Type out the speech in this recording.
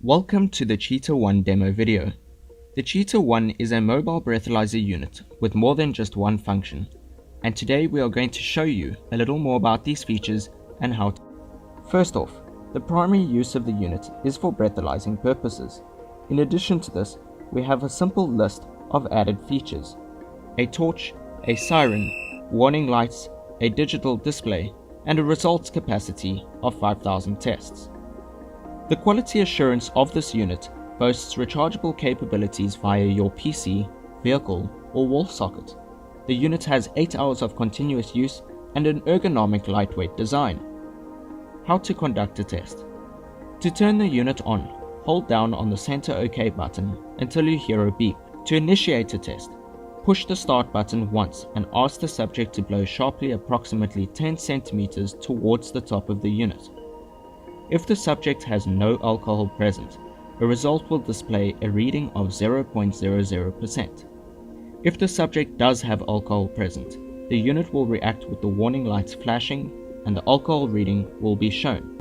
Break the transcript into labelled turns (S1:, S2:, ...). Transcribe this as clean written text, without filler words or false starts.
S1: Welcome to the Cheetah-1 demo video. The Cheetah-1 is a mobile breathalyzer unit with more than just one function, and today we are going to show you a little more about these features and how to. First off, the primary use of the unit is for breathalyzing purposes. In addition to this, we have a simple list of added features: a torch, a siren, warning lights, a digital display, and a results capacity of 5,000 tests. The quality assurance of this unit boasts rechargeable capabilities via your PC, vehicle, or wall socket. The unit has 8 hours of continuous use and an ergonomic lightweight design. How to conduct a test. To turn the unit on, hold down on the center OK button until you hear a beep. To initiate a test, push the start button once and ask the subject to blow sharply approximately 10 centimeters towards the top of the unit. If the subject has no alcohol present, a result will display a reading of 0.00%. If the subject does have alcohol present, the unit will react with the warning lights flashing and the alcohol reading will be shown.